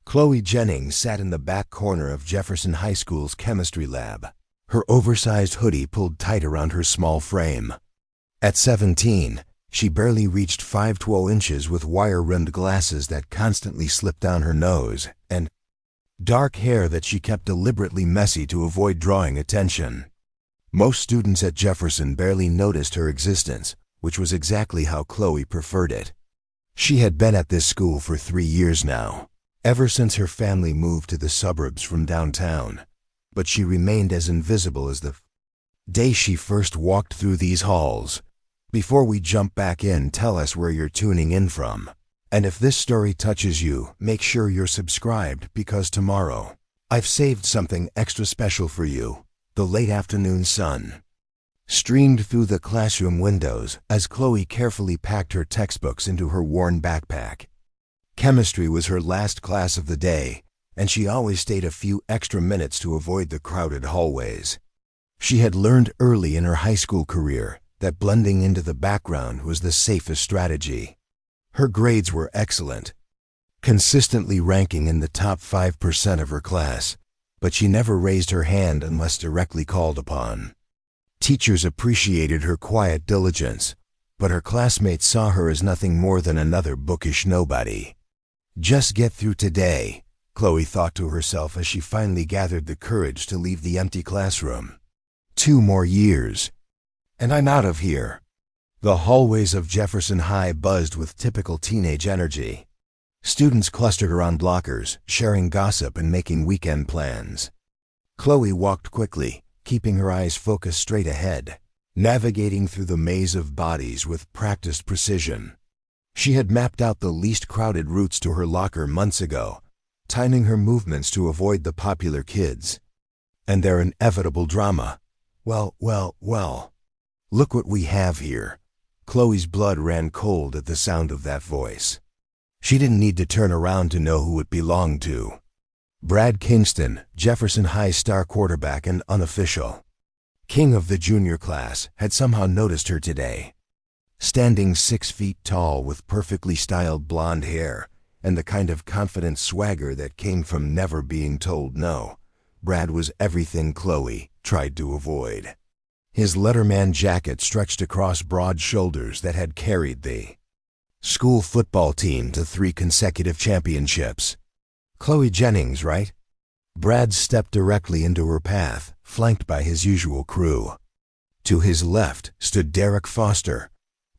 Chloe Jennings sat in the back corner of Jefferson High School's chemistry lab, her oversized hoodie pulled tight around her small frame. At 17, she barely reached 5'12" inches with wire-rimmed glasses that constantly slipped down her nose, and dark hair that she kept deliberately messy to avoid drawing attention. Most students at Jefferson barely noticed her existence, which was exactly how Chloe preferred it. She had been at this school for 3 years now, ever since her family moved to the suburbs from downtown, but she remained as invisible as the day she first walked through these halls. Before we jump back in, tell us where you're tuning in from. And if this story touches you, make sure you're subscribed, because tomorrow, I've saved something extra special for you. The late afternoon sun streamed through the classroom windows as Chloe carefully packed her textbooks into her worn backpack. Chemistry was her last class of the day, and she always stayed a few extra minutes to avoid the crowded hallways. She had learned early in her high school career that blending into the background was the safest strategy. Her grades were excellent, consistently ranking in the top 5% of her class, but she never raised her hand unless directly called upon. Teachers appreciated her quiet diligence, but her classmates saw her as nothing more than another bookish nobody. Just get through today, Chloe thought to herself as she finally gathered the courage to leave the empty classroom. 2 more years, and I'm out of here. The hallways of Jefferson High buzzed with typical teenage energy. Students clustered around lockers, sharing gossip and making weekend plans. Chloe walked quickly, keeping her eyes focused straight ahead, navigating through the maze of bodies with practiced precision. She had mapped out the least crowded routes to her locker months ago, timing her movements to avoid the popular kids and their inevitable drama. Well, look what we have here. Chloe's blood ran cold at the sound of that voice. She didn't need to turn around to know who it belonged to. Brad Kingston, Jefferson High star quarterback and unofficial king of the junior class, had somehow noticed her today. Standing 6 feet tall with perfectly styled blonde hair and the kind of confident swagger that came from never being told no, Brad was everything Chloe tried to avoid. His letterman jacket stretched across broad shoulders that had carried the school football team to 3 consecutive championships. Chloe Jennings, right? Brad stepped directly into her path, flanked by his usual crew. To his left stood Derek Foster,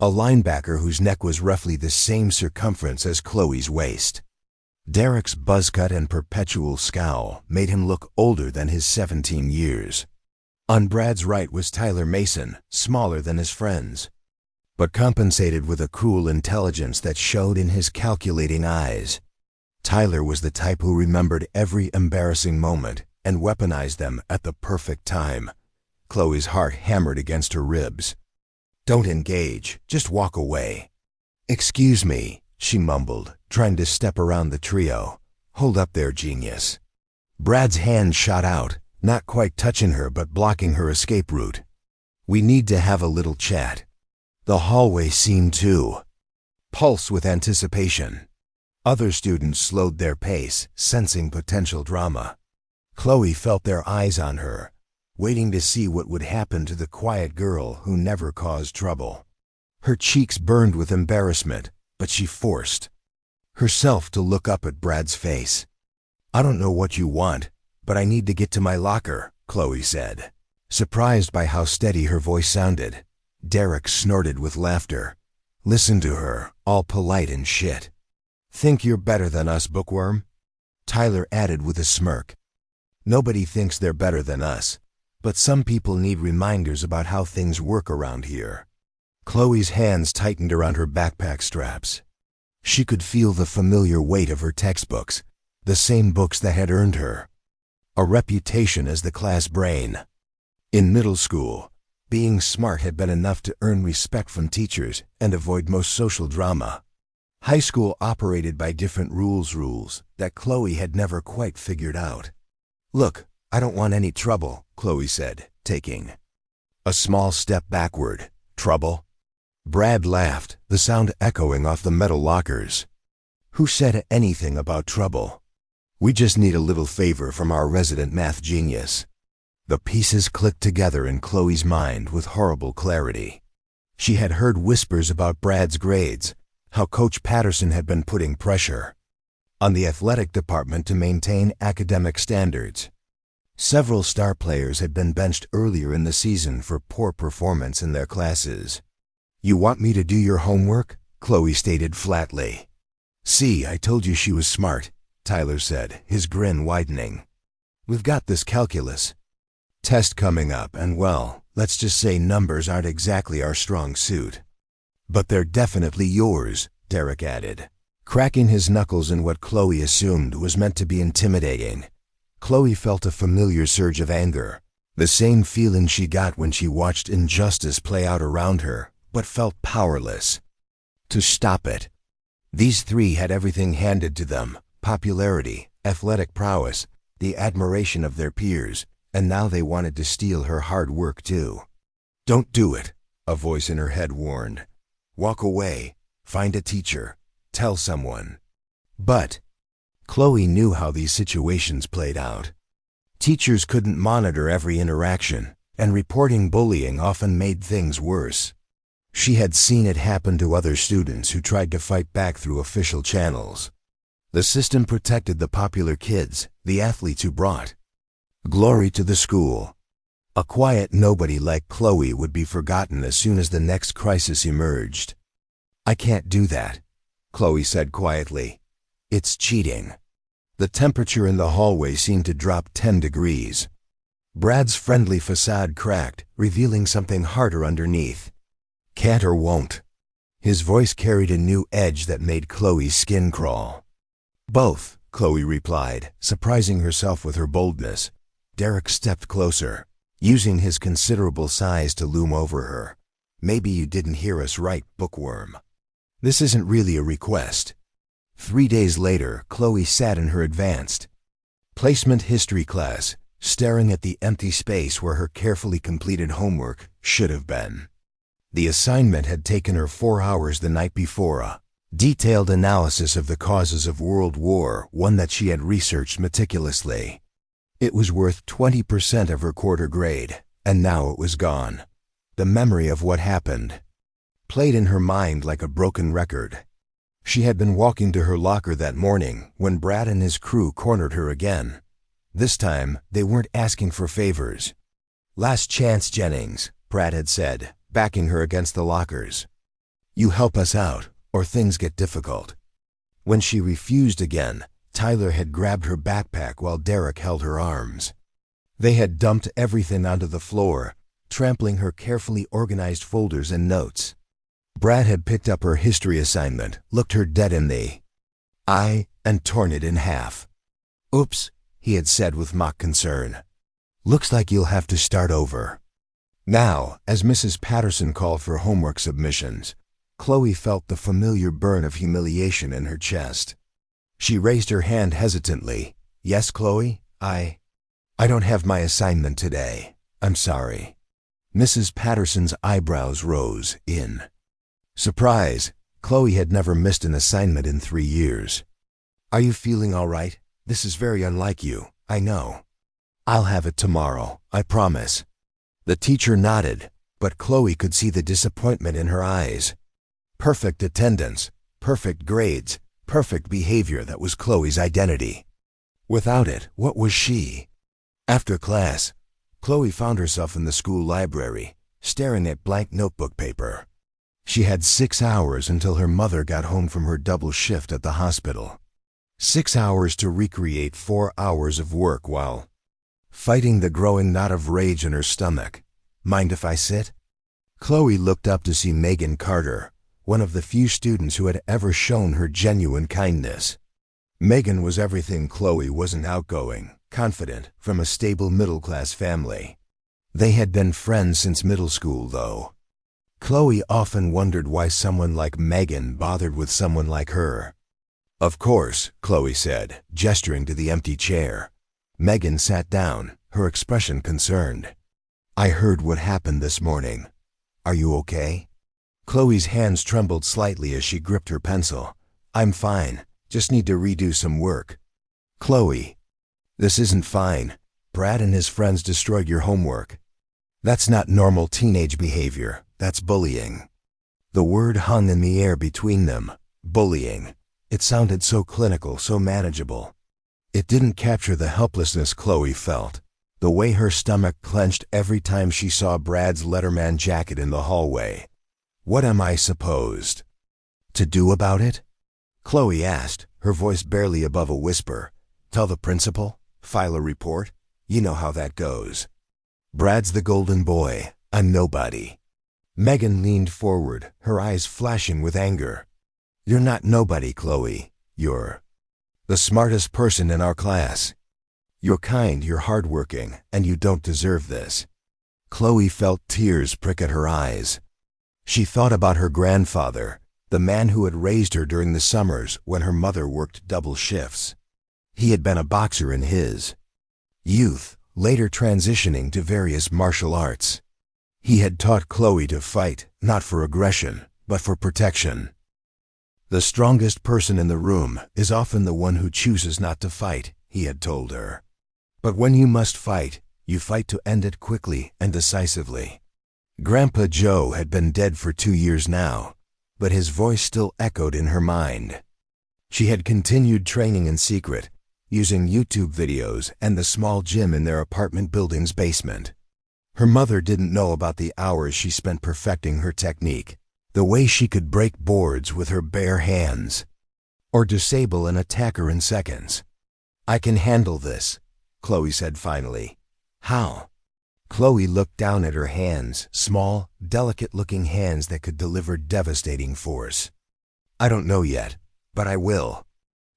a linebacker whose neck was roughly the same circumference as Chloe's waist. Derek's buzzcut and perpetual scowl made him look older than his 17 years. On Brad's right was Tyler Mason, smaller than his friends, but compensated with a cool intelligence that showed in his calculating eyes. Tyler was the type who remembered every embarrassing moment and weaponized them at the perfect time. Chloe's heart hammered against her ribs. "Don't engage, just walk away." "Excuse me," she mumbled, trying to step around the trio. "Hold up there, genius." Brad's hand shot out, not quite touching her but blocking her escape route. "We need to have a little chat." The hallway seemed to pulse with anticipation. Other students slowed their pace, sensing potential drama. Chloe felt their eyes on her, waiting to see what would happen to the quiet girl who never caused trouble. Her cheeks burned with embarrassment, but she forced herself to look up at Brad's face. "I don't know what you want, but I need to get to my locker," Chloe said. Surprised by how steady her voice sounded, Derek snorted with laughter. "Listen to her, all polite and shit. Think you're better than us, bookworm?" Tyler added with a smirk. "Nobody thinks they're better than us, but some people need reminders about how things work around here." Chloe's hands tightened around her backpack straps. She could feel the familiar weight of her textbooks, the same books that had earned her a reputation as the class brain. In middle school, being smart had been enough to earn respect from teachers and avoid most social drama. High school operated by different rules that Chloe had never quite figured out. "Look, I don't want any trouble," Chloe said, taking a small step backward. "Trouble?" Brad laughed, the sound echoing off the metal lockers. "Who said anything about trouble?" We just need a little favor from our resident math genius." The pieces clicked together in Chloe's mind with horrible clarity. She had heard whispers about Brad's grades, how Coach Patterson had been putting pressure on the athletic department to maintain academic standards. Several star players had been benched earlier in the season for poor performance in their classes. "You want me to do your homework?" Chloe stated flatly. "See, I told you she was smart," Tyler said, his grin widening. "We've got this calculus test coming up, and well, let's just say numbers aren't exactly our strong suit." "But they're definitely yours," Derek added, cracking his knuckles in what Chloe assumed was meant to be intimidating. Chloe felt a familiar surge of anger, the same feeling she got when she watched injustice play out around her, but felt powerless to stop it. These three had everything handed to them: popularity, athletic prowess, the admiration of their peers, and now they wanted to steal her hard work too. "Don't do it," a voice in her head warned. "Walk away, find a teacher, tell someone." But Chloe knew how these situations played out. Teachers couldn't monitor every interaction, and reporting bullying often made things worse. She had seen it happen to other students who tried to fight back through official channels. The system protected the popular kids, the athletes who brought glory to the school. A quiet nobody like Chloe would be forgotten as soon as the next crisis emerged. "I can't do that," Chloe said quietly. "It's cheating." The temperature in the hallway seemed to drop 10 degrees. Brad's friendly facade cracked, revealing something harder underneath. "Can't or won't." His voice carried a new edge that made Chloe's skin crawl. "Both," Chloe replied, surprising herself with her boldness. Derek stepped closer, using his considerable size to loom over her. "Maybe you didn't hear us right, bookworm. This isn't really a request." 3 days later, Chloe sat in her advanced placement history class, staring at the empty space where her carefully completed homework should have been. The assignment had taken her 4 hours the night before, a detailed analysis of the causes of World War, one that she had researched meticulously. It was worth 20% of her quarter grade, and now it was gone. The memory of what happened played in her mind like a broken record. She had been walking to her locker that morning when Brad and his crew cornered her again. This time, they weren't asking for favors. "Last chance, Jennings," Brad had said, backing her against the lockers. "You help us out, or things get difficult." When she refused again, Tyler had grabbed her backpack while Derek held her arms. They had dumped everything onto the floor, trampling her carefully organized folders and notes. Brad had picked up her history assignment, looked her dead in the eye, and torn it in half. "Oops," he had said with mock concern. "Looks like you'll have to start over." Now, as Mrs. Patterson called for homework submissions, Chloe felt the familiar burn of humiliation in her chest. She raised her hand hesitantly. "Yes, Chloe, I don't have my assignment today. I'm sorry." Mrs. Patterson's eyebrows rose in surprise. Chloe had never missed an assignment in 3 years. "Are you feeling all right? This is very unlike you, I know." "I'll have it tomorrow, I promise." The teacher nodded, but Chloe could see the disappointment in her eyes. Perfect attendance, perfect grades, perfect behavior, that was Chloe's identity. Without it, what was she? After class, Chloe found herself in the school library, staring at blank notebook paper. She had 6 hours until her mother got home from her double shift at the hospital. 6 hours to recreate 4 hours of work while fighting the growing knot of rage in her stomach. "Mind if I sit?" Chloe looked up to see Megan Carter, one of the few students who had ever shown her genuine kindness. Megan was everything Chloe wasn't: outgoing, confident, from a stable middle-class family. They had been friends since middle school, though. Chloe often wondered why someone like Megan bothered with someone like her. "Of course," Chloe said, gesturing to the empty chair. Megan sat down, her expression concerned. "I heard what happened this morning. Are you okay?" Chloe's hands trembled slightly as she gripped her pencil. "I'm fine, just need to redo some work." Chloe, this isn't fine. Brad and his friends destroyed your homework. That's not normal teenage behavior. That's bullying. The word hung in the air between them. Bullying. It sounded so clinical, so manageable. It didn't capture the helplessness Chloe felt, the way her stomach clenched every time she saw Brad's Letterman jacket in the hallway. What am I supposed to do about it? Chloe asked, her voice barely above a whisper. Tell the principal? File a report? You know how that goes. Brad's the golden boy. I'm nobody. Megan leaned forward, her eyes flashing with anger. You're not nobody, Chloe. You're the smartest person in our class. You're kind, you're hardworking, and you don't deserve this. Chloe felt tears prick at her eyes. She thought about her grandfather, the man who had raised her during the summers when her mother worked double shifts. He had been a boxer in his youth, later transitioning to various martial arts. He had taught Chloe to fight, not for aggression, but for protection. The strongest person in the room is often the one who chooses not to fight, he had told her. But when you must fight, you fight to end it quickly and decisively. Grandpa Joe had been dead for 2 years now, but his voice still echoed in her mind. She had continued training in secret, using YouTube videos and the small gym in their apartment building's basement. Her mother didn't know about the hours she spent perfecting her technique, the way she could break boards with her bare hands, or disable an attacker in seconds. I can handle this, Chloe said finally. How? Chloe looked down at her hands, small, delicate-looking hands that could deliver devastating force. I don't know yet, but I will.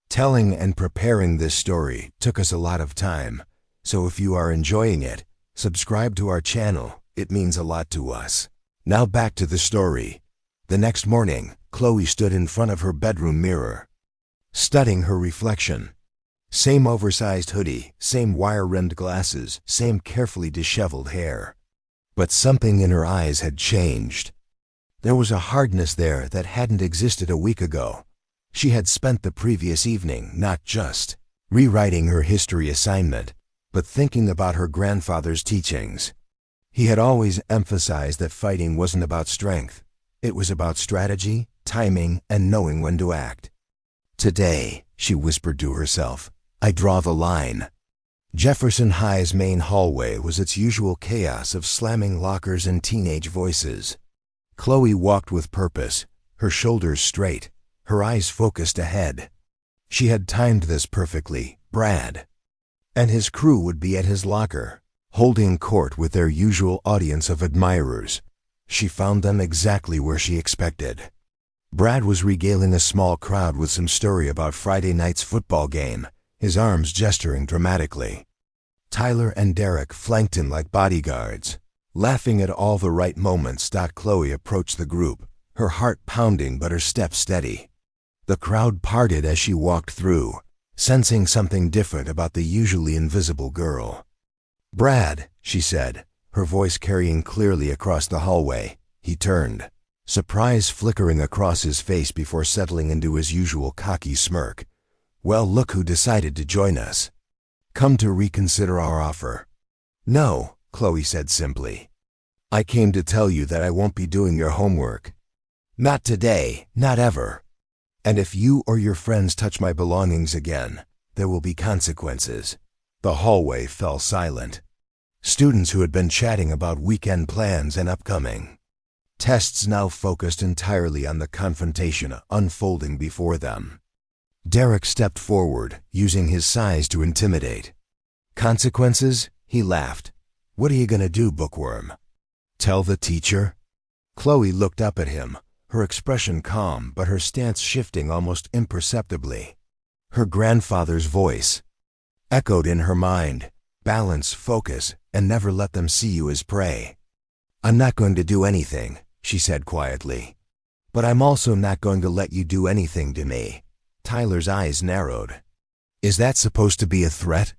Telling and preparing this story took us a lot of time, so if you are enjoying it, subscribe to our channel. It means a lot to us. Now back to the story. The next morning, Chloe stood in front of her bedroom mirror, studying her reflection. Same oversized hoodie, same wire-rimmed glasses, same carefully disheveled hair. But something in her eyes had changed. There was a hardness there that hadn't existed a week ago. She had spent the previous evening not just rewriting her history assignment, but thinking about her grandfather's teachings. He had always emphasized that fighting wasn't about strength. It was about strategy, timing, and knowing when to act. Today, she whispered to herself, I draw the line. Jefferson High's main hallway was its usual chaos of slamming lockers and teenage voices. Chloe walked with purpose, her shoulders straight, her eyes focused ahead. She had timed this perfectly. Brad and his crew would be at his locker, holding court with their usual audience of admirers. She found them exactly where she expected. Brad was regaling a small crowd with some story about Friday night's football game, his arms gesturing dramatically. Tyler and Derek flanked him like bodyguards. Laughing at all the right moments, Chloe approached the group, her heart pounding but her step steady. The crowd parted as she walked through, sensing something different about the usually invisible girl. Brad, she said, her voice carrying clearly across the hallway. He turned, surprise flickering across his face before settling into his usual cocky smirk. Well, look who decided to join us. Come to reconsider our offer. No, Chloe said simply. I came to tell you that I won't be doing your homework. Not today, not ever. And if you or your friends touch my belongings again, there will be consequences. The hallway fell silent. Students who had been chatting about weekend plans and upcoming tests now focused entirely on the confrontation unfolding before them. Derek stepped forward, using his size to intimidate. Consequences? He laughed. What are you gonna do, bookworm? Tell the teacher? Chloe looked up at him, her expression calm but her stance shifting almost imperceptibly. Her grandfather's voice echoed in her mind. Balance, focus, and never let them see you as prey. I'm not going to do anything, she said quietly. But I'm also not going to let you do anything to me. Tyler's eyes narrowed. Is that supposed to be a threat?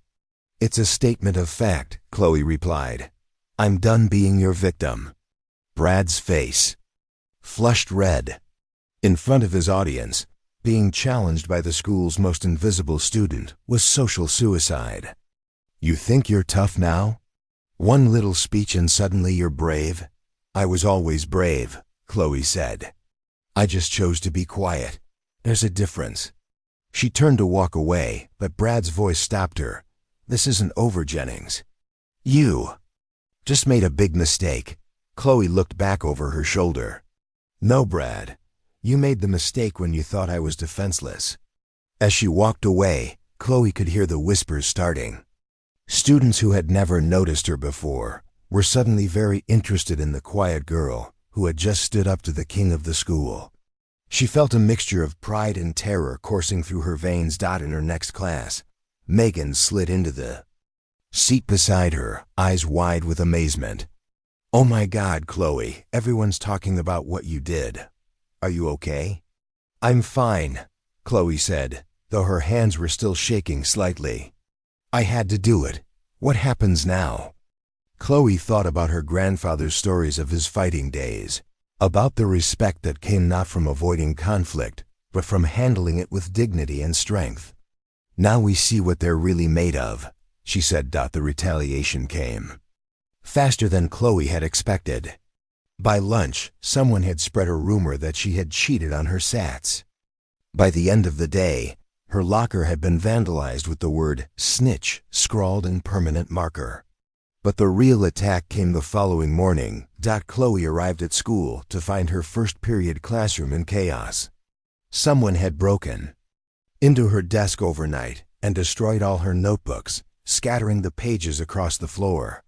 It's a statement of fact, Chloe replied. I'm done being your victim. Brad's face flushed red. In front of his audience, Being challenged by the school's most invisible student was social suicide. You think you're tough now? One little speech and suddenly you're brave? I was always brave, Chloe said. I just chose to be quiet. There's a difference. She turned to walk away, but Brad's voice stopped her. This isn't over, Jennings. You just made a big mistake. Chloe looked back over her shoulder. No, Brad. You made the mistake when you thought I was defenseless. As she walked away, Chloe could hear the whispers starting. Students who had never noticed her before were suddenly very interested in the quiet girl who had just stood up to the king of the school. She felt a mixture of pride and terror coursing through her veins. In her next class, Megan slid into the seat beside her, eyes wide with amazement. Oh my God, Chloe, everyone's talking about what you did. Are you okay? I'm fine, Chloe said, though her hands were still shaking slightly. I had to do it. What happens now? Chloe thought about her grandfather's stories of his fighting days, about the respect that came not from avoiding conflict, but from handling it with dignity and strength. Now we see what they're really made of, she said. The retaliation came faster than Chloe had expected. By lunch, someone had spread a rumor that she had cheated on her SATs. By the end of the day, her locker had been vandalized with the word snitch scrawled in permanent marker. But the real attack came the following morning. Chloe arrived at school to find her first period classroom in chaos. Someone had broken into her desk overnight and destroyed all her notebooks, scattering the pages across the floor.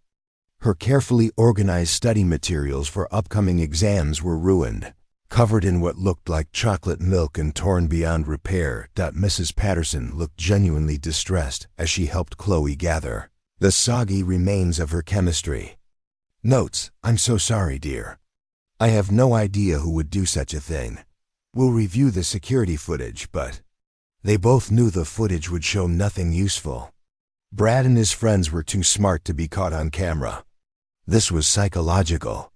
Her carefully organized study materials for upcoming exams were ruined, covered in what looked like chocolate milk and torn beyond repair. Mrs. Patterson looked genuinely distressed as she helped Chloe gather the soggy remains of her chemistry notes. I'm so sorry, dear. I have no idea who would do such a thing. We'll review the security footage, but they both knew the footage would show nothing useful. Brad and his friends were too smart to be caught on camera. This was psychological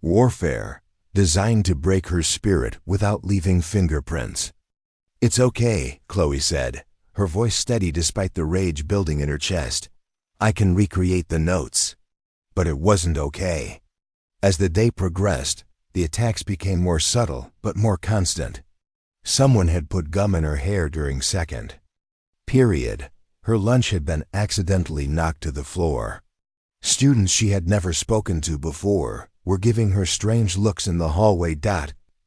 warfare, designed to break her spirit without leaving fingerprints. It's okay, Chloe said, her voice steady despite the rage building in her chest. I can recreate the notes. But it wasn't okay. As the day progressed, the attacks became more subtle but more constant. Someone had put gum in her hair during second period. Her lunch had been accidentally knocked to the floor. Students she had never spoken to before were giving her strange looks in the hallway.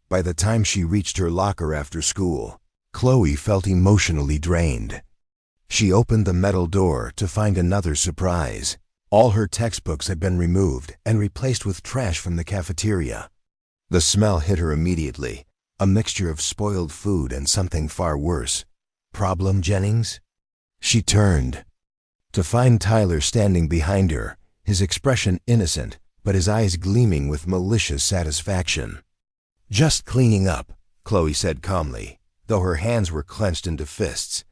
By the time she reached her locker after school, Chloe felt emotionally drained. She opened the metal door to find another surprise. All her textbooks had been removed and replaced with trash from the cafeteria. The smell hit her immediately, a mixture of spoiled food and something far worse. Problem, Jennings? She turned to find Tyler standing behind her, his expression innocent, but his eyes gleaming with malicious satisfaction. Just cleaning up, Chloe said calmly, though her hands were clenched into fists.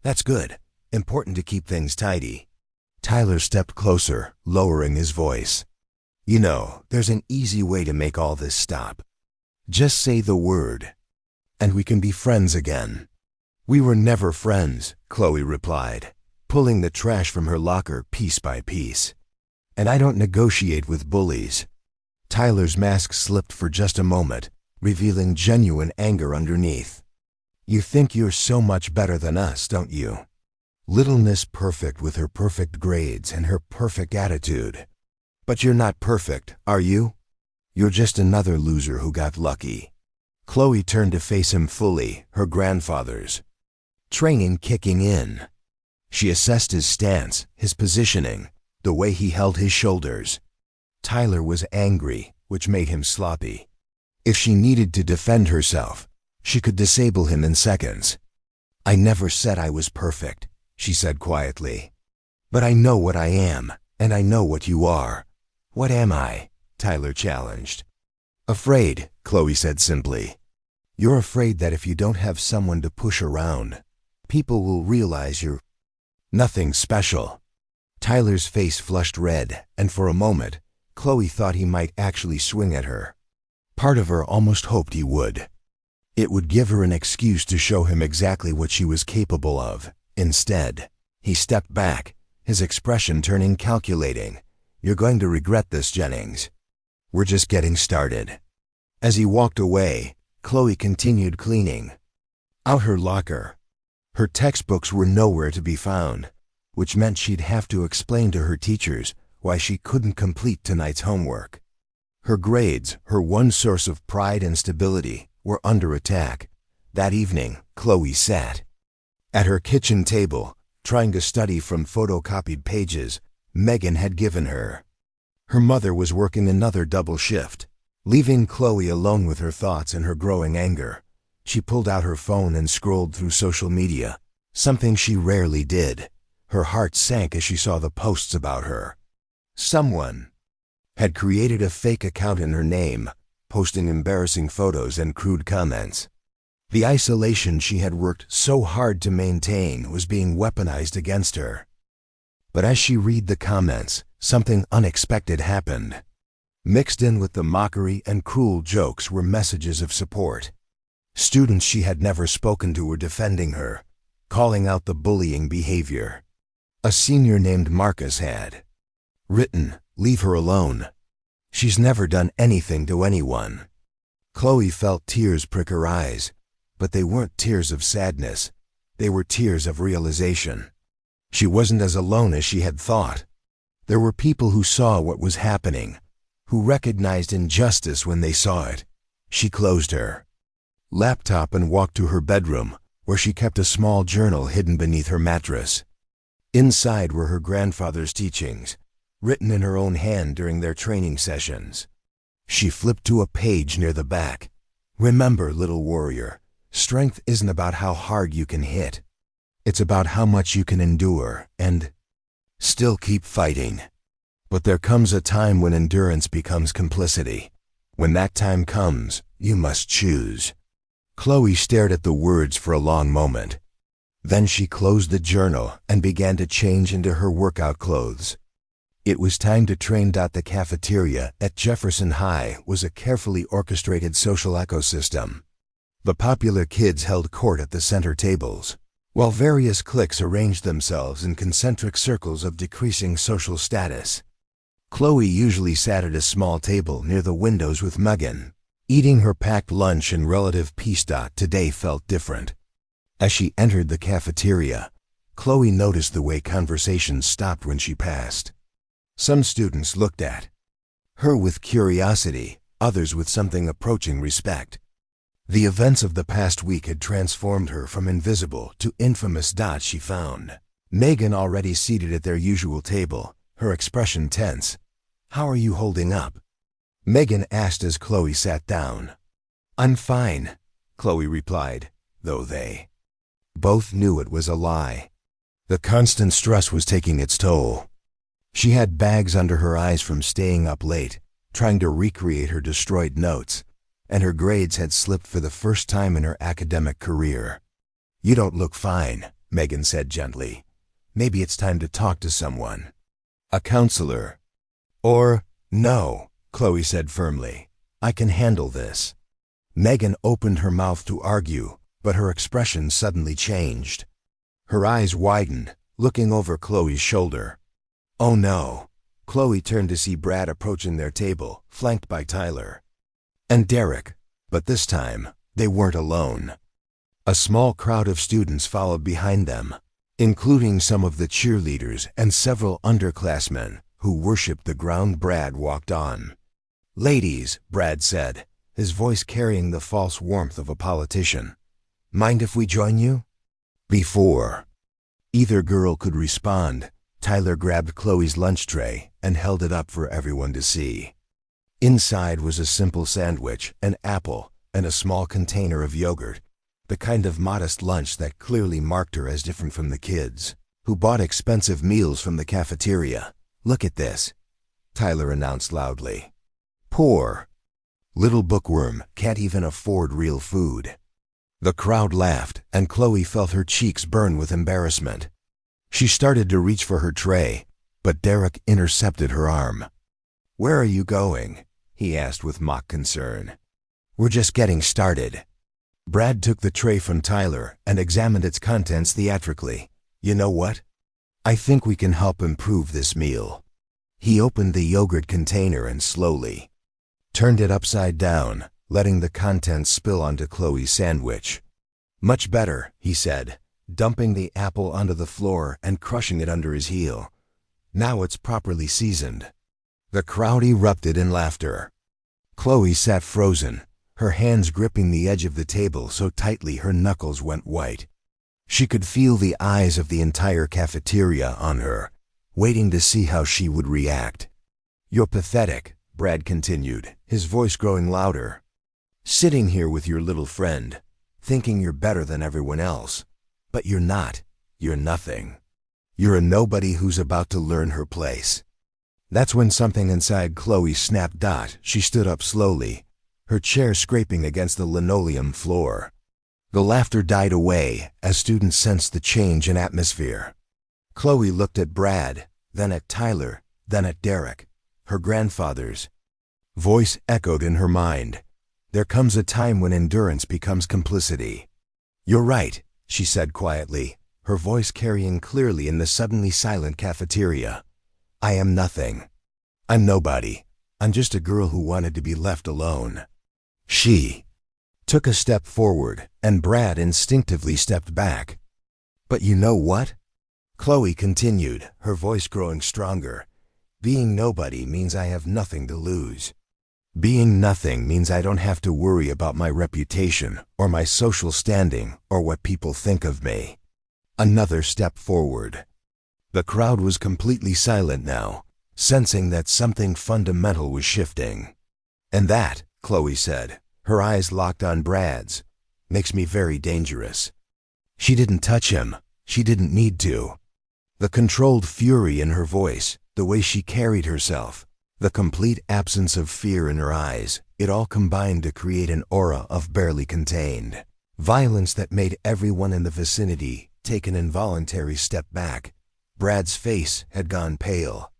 That's good. Important to keep things tidy. Tyler stepped closer, lowering his voice. You know, there's an easy way to make all this stop. Just say the word, and we can be friends again. We were never friends, Chloe replied, pulling the trash from her locker piece by piece. And I don't negotiate with bullies. Tyler's mask slipped for just a moment, revealing genuine anger underneath. You think you're so much better than us, don't you? Little Miss Perfect with her perfect grades and her perfect attitude. But you're not perfect, are you? You're just another loser who got lucky. Chloe turned to face him fully, her grandfather's training kicking in. She assessed his stance, his positioning, the way he held his shoulders. Tyler was angry, which made him sloppy. If she needed to defend herself, she could disable him in seconds. I never said I was perfect, she said quietly. But I know what I am, and I know what you are. What am I? Tyler challenged. Afraid, Chloe said simply. You're afraid that if you don't have someone to push around, people will realize you're nothing special. Tyler's face flushed red, and for a moment, Chloe thought he might actually swing at her. Part of her almost hoped he would. It would give her an excuse to show him exactly what she was capable of. Instead, he stepped back, his expression turning calculating. "You're going to regret this, Jennings. We're just getting started." As he walked away, Chloe continued cleaning out her locker. Her textbooks were nowhere to be found, which meant she'd have to explain to her teachers why she couldn't complete tonight's homework. Her grades, her one source of pride and stability, were under attack. That evening, Chloe sat at her kitchen table, trying to study from photocopied pages Megan had given her. Her mother was working another double shift, leaving Chloe alone with her thoughts and her growing anger. She pulled out her phone and scrolled through social media, something she rarely did. Her heart sank as she saw the posts about her. Someone had created a fake account in her name, posting embarrassing photos and crude comments. The isolation she had worked so hard to maintain was being weaponized against her. But as she read the comments, something unexpected happened. Mixed in with the mockery and cruel jokes were messages of support. Students she had never spoken to were defending her, calling out the bullying behavior. A senior named Marcus had written, "Leave her alone. She's never done anything to anyone." Chloe felt tears prick her eyes, but they weren't tears of sadness. They were tears of realization. She wasn't as alone as she had thought. There were people who saw what was happening, who recognized injustice when they saw it. She closed her laptop and walked to her bedroom, where she kept a small journal hidden beneath her mattress. Inside were her grandfather's teachings, written in her own hand during their training sessions. She flipped to a page near the back. "Remember, little warrior, strength isn't about how hard you can hit. It's about how much you can endure and still keep fighting. But there comes a time when endurance becomes complicity. When that time comes, you must choose." Chloe stared at the words for a long moment. Then she closed the journal and began to change into her workout clothes. It was time to train. The cafeteria at Jefferson High was a carefully orchestrated social ecosystem. The popular kids held court at the center tables, while various cliques arranged themselves in concentric circles of decreasing social status. Chloe usually sat at a small table near the windows with Megan, eating her packed lunch in relative peace. Today felt different. As she entered the cafeteria, Chloe noticed the way conversations stopped when she passed. Some students looked at her with curiosity, others with something approaching respect. The events of the past week had transformed her from invisible to infamous. She found Megan already seated at their usual table, her expression tense. "How are you holding up?" Megan asked as Chloe sat down. "I'm fine," Chloe replied, though they both knew it was a lie. The constant stress was taking its toll. She had bags under her eyes from staying up late, trying to recreate her destroyed notes, and her grades had slipped for the first time in her academic career. "You don't look fine," Megan said gently. "Maybe it's time to talk to someone. A counselor." "Or, no," Chloe said firmly. "I can handle this." Megan opened her mouth to argue, but her expression suddenly changed. Her eyes widened, looking over Chloe's shoulder. "Oh no." Chloe turned to see Brad approaching their table, flanked by Tyler and Derek, but this time, they weren't alone. A small crowd of students followed behind them, including some of the cheerleaders and several underclassmen who worshipped the ground. Brad walked on. "Ladies," Brad said, his voice carrying the false warmth of a politician. "Mind if we join you?" Before either girl could respond, Tyler grabbed Chloe's lunch tray and held it up for everyone to see. Inside was a simple sandwich, an apple, and a small container of yogurt, the kind of modest lunch that clearly marked her as different from the kids, who bought expensive meals from the cafeteria. "Look at this," Tyler announced loudly. "Poor little bookworm can't even afford real food." The crowd laughed, and Chloe felt her cheeks burn with embarrassment. She started to reach for her tray, but Derek intercepted her arm. "Where are you going?" he asked with mock concern. "We're just getting started." Brad took the tray from Tyler and examined its contents theatrically. You know what? I think we can help improve this meal. He opened the yogurt container and slowly turned it upside down, letting the contents spill onto Chloe's sandwich. Much better, he said, dumping the apple onto the floor and crushing it under his heel. Now it's properly seasoned. The crowd erupted in laughter. Chloe sat frozen, her hands gripping the edge of the table so tightly her knuckles went white. She could feel the eyes of the entire cafeteria on her, waiting to see how she would react. You're pathetic, Brad continued, his voice growing louder. Sitting here with your little friend, thinking you're better than everyone else. But you're not. You're nothing. You're a nobody who's about to learn her place. That's when something inside Chloe snapped. She stood up slowly, her chair scraping against the linoleum floor. The laughter died away as students sensed the change in atmosphere. Chloe looked at Brad, then at Tyler, then at Derek. Her grandfather's voice echoed in her mind. There comes a time when endurance becomes complicity. You're right, she said quietly, her voice carrying clearly in the suddenly silent cafeteria. I am nothing. I'm nobody. I'm just a girl who wanted to be left alone. She took a step forward, and Brad instinctively stepped back. But you know what? Chloe continued, her voice growing stronger. Being nobody means I have nothing to lose. Being nothing means I don't have to worry about my reputation or my social standing or what people think of me. Another step forward. The crowd was completely silent now, sensing that something fundamental was shifting. And that, Chloe said, her eyes locked on Brad's, makes me very dangerous. She didn't touch him. She didn't need to. The controlled fury in her voice, the way she carried herself, the complete absence of fear in her eyes, it all combined to create an aura of barely contained violence that made everyone in the vicinity take an involuntary step back. Brad's face had gone pale.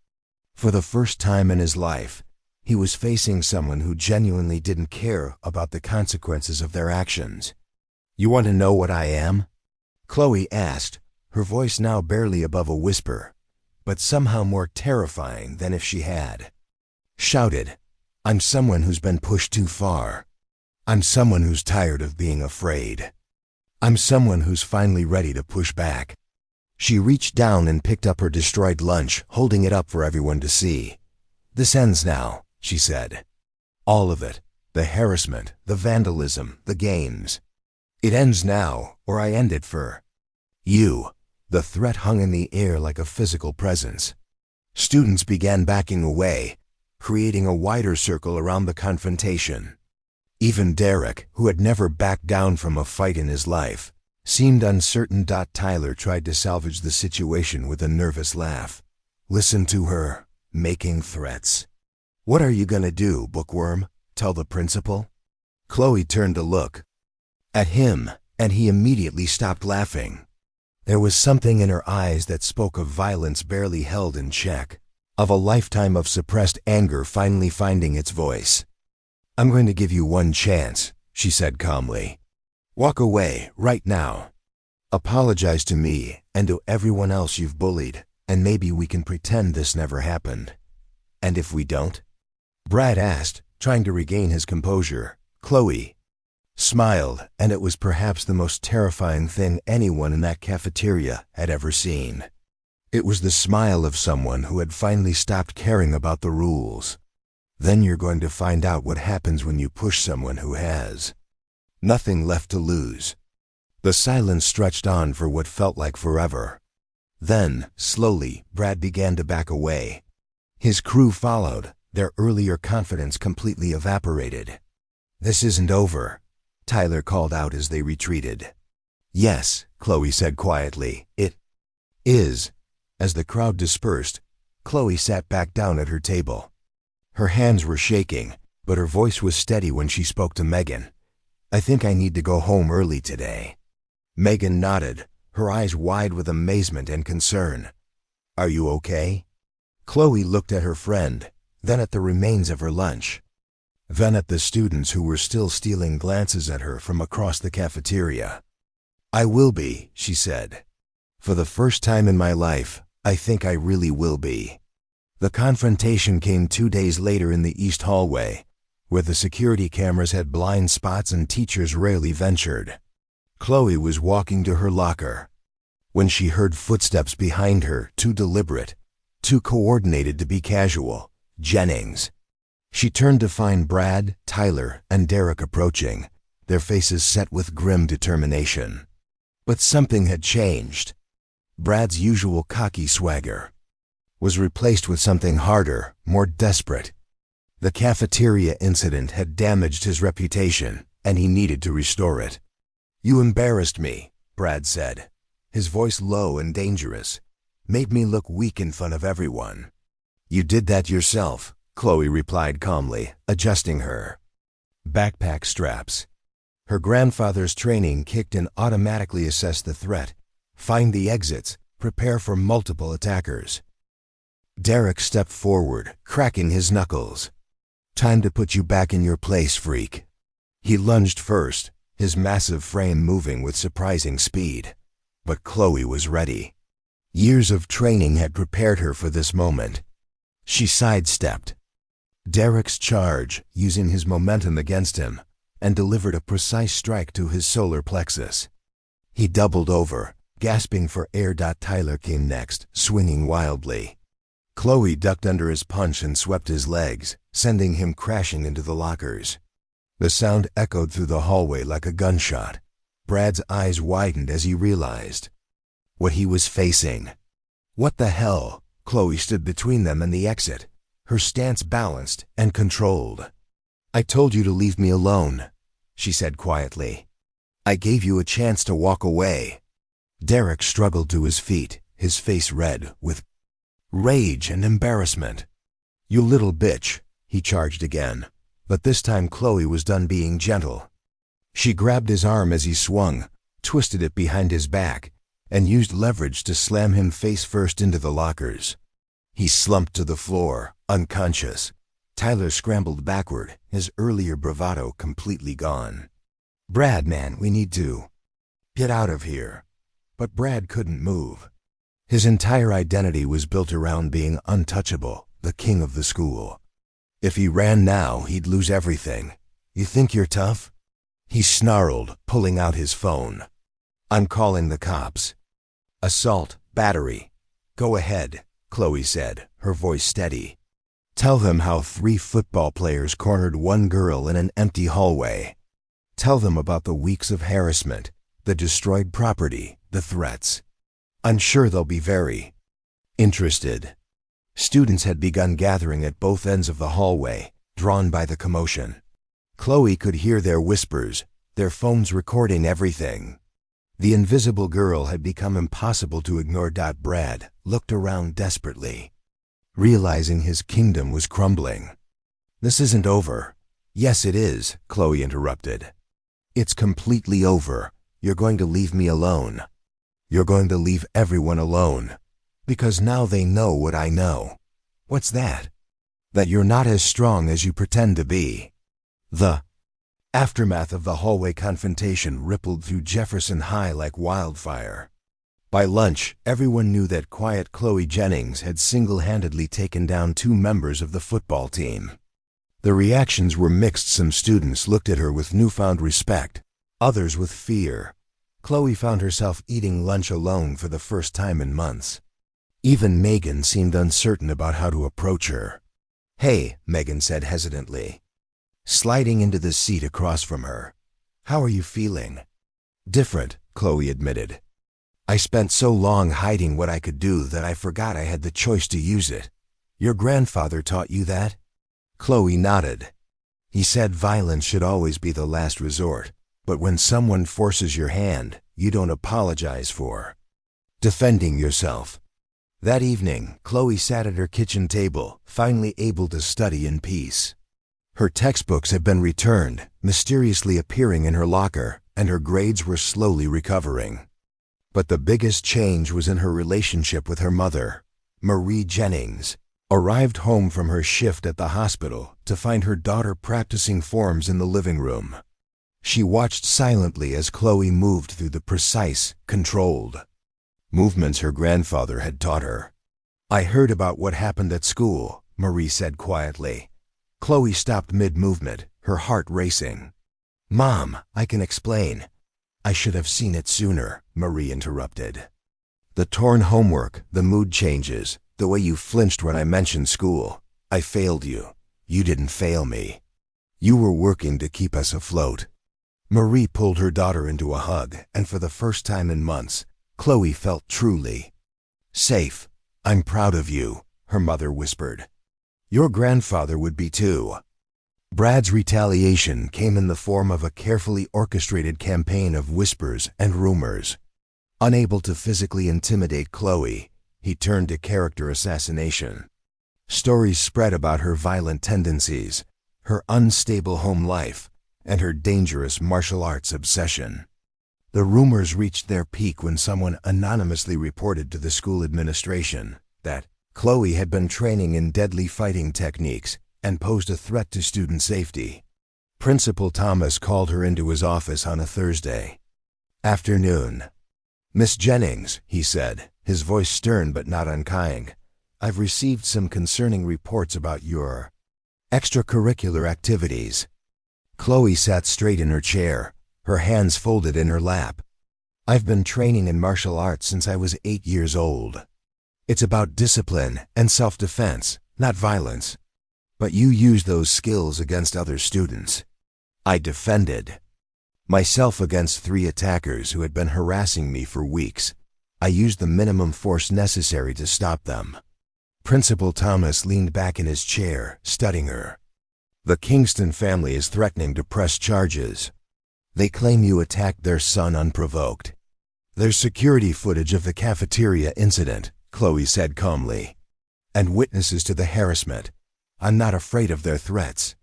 For the first time in his life, he was facing someone who genuinely didn't care about the consequences of their actions. You want to know what I am? Chloe asked, her voice now barely above a whisper, but somehow more terrifying than if she had shouted. I'm someone who's been pushed too far. I'm someone who's tired of being afraid. I'm someone who's finally ready to push back. She reached down and picked up her destroyed lunch, holding it up for everyone to see. This ends now, she said. All of it. The harassment, the vandalism, the games. It ends now, or I end it for you. The threat hung in the air like a physical presence. Students began backing away, creating a wider circle around the confrontation. Even Derek, who had never backed down from a fight in his life, seemed uncertain. Tyler tried to salvage the situation with a nervous laugh. Listen to her, making threats. What are you gonna do, bookworm? Tell the principal? Chloe turned to look at him, and he immediately stopped laughing. There was something in her eyes that spoke of violence barely held in check, of a lifetime of suppressed anger finally finding its voice. I'm going to give you one chance, she said calmly. Walk away, right now. Apologize to me and to everyone else you've bullied, and maybe we can pretend this never happened. And if we don't? Brad asked, trying to regain his composure. Chloe smiled, and it was perhaps the most terrifying thing anyone in that cafeteria had ever seen. It was the smile of someone who had finally stopped caring about the rules. Then you're going to find out what happens when you push someone who has nothing left to lose. The silence stretched on for what felt like forever. Then, slowly, Brad began to back away. His crew followed, their earlier confidence completely evaporated. This isn't over, Tyler called out as they retreated. Yes, Chloe said quietly, it is. As the crowd dispersed, Chloe sat back down at her table. Her hands were shaking, but her voice was steady when she spoke to Megan. I think I need to go home early today. Megan nodded, her eyes wide with amazement and concern. Are you okay? Chloe looked at her friend, then at the remains of her lunch. then at the students who were still stealing glances at her from across the cafeteria. "I will be," she said. "For the first time in my life, I think I really will be." The confrontation came 2 days later in the East hallway, where the security cameras had blind spots and teachers rarely ventured. Chloe was walking to her locker when she heard footsteps behind her, too deliberate, too coordinated to be casual. Jennings. She turned to find Brad, Tyler, and Derek approaching, their faces set with grim determination. But something had changed. Brad's usual cocky swagger was replaced with something harder, more desperate. The cafeteria incident had damaged his reputation, and he needed to restore it. "You embarrassed me," Brad said, his voice low and dangerous. "Made me look weak in front of everyone." "You did that yourself," Chloe replied calmly, adjusting her backpack straps. Her grandfather's training kicked in, automatically assess the threat, find the exits, prepare for multiple attackers. Derek stepped forward, cracking his knuckles. "Time to put you back in your place, freak." He lunged first, his massive frame moving with surprising speed. But Chloe was ready. Years of training had prepared her for this moment. She sidestepped Derek's charge, using his momentum against him, and delivered a precise strike to his solar plexus. He doubled over, gasping for air. Tyler came next, swinging wildly. Chloe ducked under his punch and swept his legs, sending him crashing into the lockers. The sound echoed through the hallway like a gunshot. Brad's eyes widened as he realized what he was facing. "What the hell?" Chloe stood between them and the exit, her stance balanced and controlled. "I told you to leave me alone," she said quietly. "I gave you a chance to walk away." Derek struggled to his feet, his face red with rage and embarrassment. "You little bitch," he charged again, but this time Chloe was done being gentle. She grabbed his arm as he swung, twisted it behind his back, and used leverage to slam him face first into the lockers. He slumped to the floor, unconscious. Tyler scrambled backward, his earlier bravado completely gone. "Brad, man, we need to get out of here." But Brad couldn't move. His entire identity was built around being untouchable, the king of the school. If he ran now, he'd lose everything. "You think you're tough?" He snarled, pulling out his phone. "I'm calling the cops." "Assault, battery." "Go ahead," Chloe said, her voice steady. "Tell them how 3 football players cornered 1 girl in an empty hallway. Tell them about the weeks of harassment, the destroyed property, the threats. I'm sure they'll be very interested." Students had begun gathering at both ends of the hallway, drawn by the commotion. Chloe could hear their whispers, their phones recording everything. The invisible girl had become impossible to ignore. Brad looked around desperately, realizing his kingdom was crumbling. "This isn't over." "Yes, it is," Chloe interrupted. "It's completely over. You're going to leave me alone. You're going to leave everyone alone. Because now they know what I know." "What's that?" "That you're not as strong as you pretend to be." The aftermath of the hallway confrontation rippled through Jefferson High like wildfire. By lunch, everyone knew that quiet Chloe Jennings had single-handedly taken down 2 members of the football team. The reactions were mixed. Some students looked at her with newfound respect, others with fear. Chloe found herself eating lunch alone for the first time in months. Even Megan seemed uncertain about how to approach her. "Hey," Megan said hesitantly, sliding into the seat across from her. "How are you feeling?" "Different," Chloe admitted. "I spent so long hiding what I could do that I forgot I had the choice to use it." "Your grandfather taught you that?" Chloe nodded. "He said violence should always be the last resort, but when someone forces your hand, you don't apologize for defending yourself." That evening, Chloe sat at her kitchen table, finally able to study in peace. Her textbooks had been returned, mysteriously appearing in her locker, and her grades were slowly recovering. But the biggest change was in her relationship with her mother, Marie Jennings. arrived home from her shift at the hospital to find her daughter practicing forms in the living room. She watched silently as Chloe moved through the precise, controlled movements her grandfather had taught her. "I heard about what happened at school," Marie said quietly. Chloe stopped mid-movement, her heart racing. "Mom, I can explain." "I should have seen it sooner," Marie interrupted. "The torn homework, the mood changes, the way you flinched when I mentioned school. I failed you. You didn't fail me. You were working to keep us afloat." Marie pulled her daughter into a hug, and for the first time in months, Chloe felt truly safe. "I'm proud of you," her mother whispered. "Your grandfather would be too." Brad's retaliation came in the form of a carefully orchestrated campaign of whispers and rumors. Unable to physically intimidate Chloe, he turned to character assassination. Stories spread about her violent tendencies, her unstable home life, and her dangerous martial arts obsession. The rumors reached their peak when someone anonymously reported to the school administration that Chloe had been training in deadly fighting techniques and posed a threat to student safety. Principal Thomas called her into his office on a Thursday afternoon. "Miss Jennings," he said, his voice stern but not unkind, "I've received some concerning reports about your extracurricular activities." Chloe sat straight in her chair, her hands folded in her lap. "I've been training in martial arts since I was 8 years old. It's about discipline and self-defense, not violence. But you used those skills against other students." I defended myself against 3 attackers who had been harassing me for weeks. I used the minimum force necessary to stop them. Principal Thomas leaned back in his chair, studying her. "The Kingston family is threatening to press charges. They claim you attacked their son unprovoked. There's security footage of the cafeteria incident," Chloe said calmly, "and witnesses to the harassment. I'm not afraid of their threats."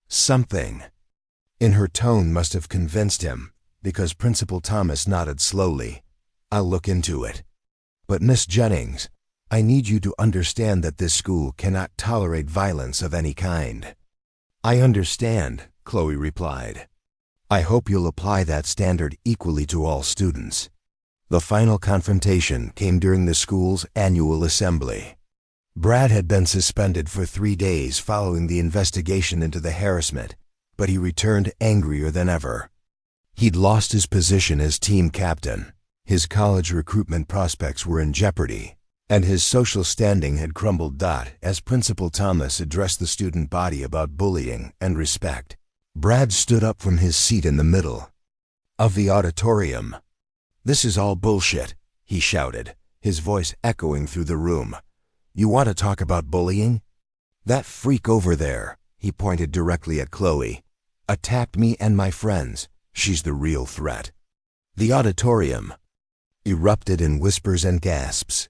Something in her tone must have convinced him, because Principal Thomas nodded slowly. "I'll look into it. But Miss Jennings, I need you to understand that this school cannot tolerate violence of any kind." "I understand," Chloe replied. "I hope you'll apply that standard equally to all students." The final confrontation came during the school's annual assembly. Brad had been suspended for 3 days following the investigation into the harassment, but he returned angrier than ever. He'd lost his position as team captain, his college recruitment prospects were in jeopardy, and his social standing had crumbled. As Principal Thomas addressed the student body about bullying and respect, Brad stood up from his seat in the middle of the auditorium. "This is all bullshit," he shouted, his voice echoing through the room. "You want to talk about bullying? That freak over there," he pointed directly at Chloe, "attacked me and my friends. She's the real threat." The auditorium erupted in whispers and gasps.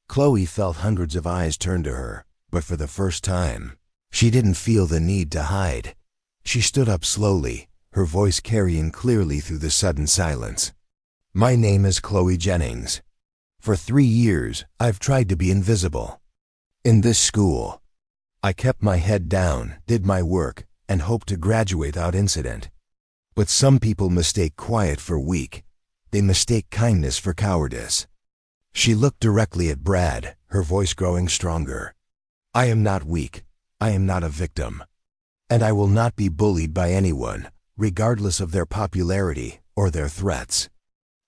Chloe felt hundreds of eyes turn to her, but for the first time, she didn't feel the need to hide. She stood up slowly, her voice carrying clearly through the sudden silence. "My name is Chloe Jennings. For 3 years, I've tried to be invisible. In this school, I kept my head down, did my work, and hoped to graduate without incident. But some people mistake quiet for weak. They mistake kindness for cowardice." She looked directly at Brad, her voice growing stronger. "I am not weak. I am not a victim. And I will not be bullied by anyone, regardless of their popularity or their threats."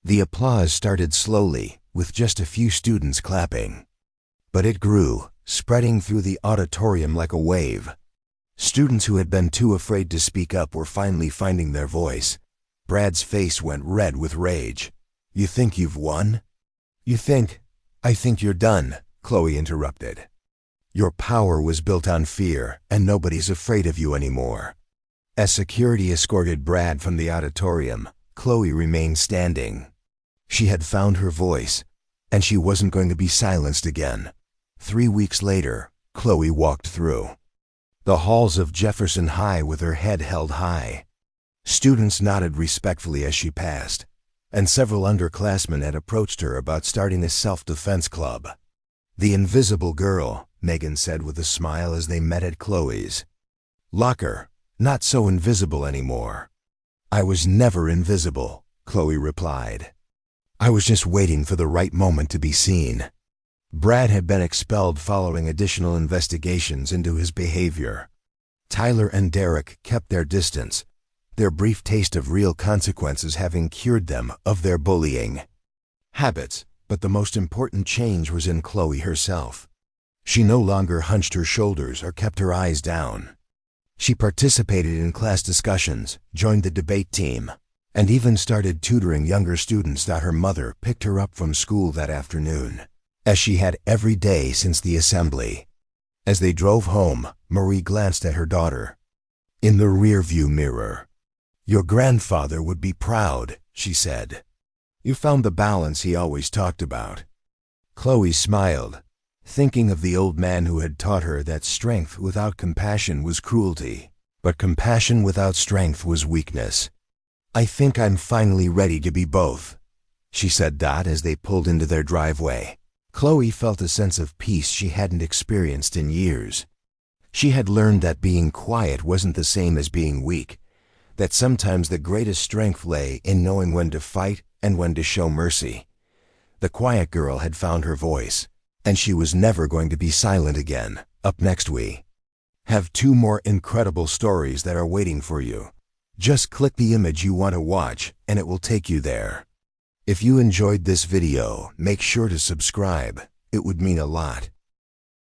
The applause started slowly, with just a few students clapping. But it grew, spreading through the auditorium like a wave. Students who had been too afraid to speak up were finally finding their voice. Brad's face went red with rage. "You think you've won? I think you're done," Chloe interrupted. "Your power was built on fear, and nobody's afraid of you anymore." As security escorted Brad from the auditorium, Chloe remained standing. She had found her voice, and she wasn't going to be silenced again. 3 weeks later, Chloe walked through the halls of Jefferson High with her head held high. Students nodded respectfully as she passed, and several underclassmen had approached her about starting a self-defense club. The invisible girl, Megan said with a smile as they met at Chloe's locker. Not so invisible anymore. I was never invisible, Chloe replied. I was just waiting for the right moment to be seen. Brad had been expelled following additional investigations into his behavior. Tyler and Derek kept their distance, their brief taste of real consequences having cured them of their bullying habits, but the most important change was in Chloe herself. She no longer hunched her shoulders or kept her eyes down. She participated in class discussions, joined the debate team, and even started tutoring younger students. Her mother picked her up from school that afternoon, as she had every day since the assembly. As they drove home, Marie glanced at her daughter. In the rearview mirror. Your grandfather would be proud, she said. You found the balance he always talked about. Chloe smiled, thinking of the old man who had taught her that strength without compassion was cruelty, but compassion without strength was weakness. I think I'm finally ready to be both, she said. As they pulled into their driveway, Chloe felt a sense of peace she hadn't experienced in years. She had learned that being quiet wasn't the same as being weak, that sometimes the greatest strength lay in knowing when to fight and when to show mercy. The quiet girl had found her voice, and she was never going to be silent again. Up next, we have 2 more incredible stories that are waiting for you. Just click the image you want to watch and it will take you there. If you enjoyed this video, make sure to subscribe. It would mean a lot.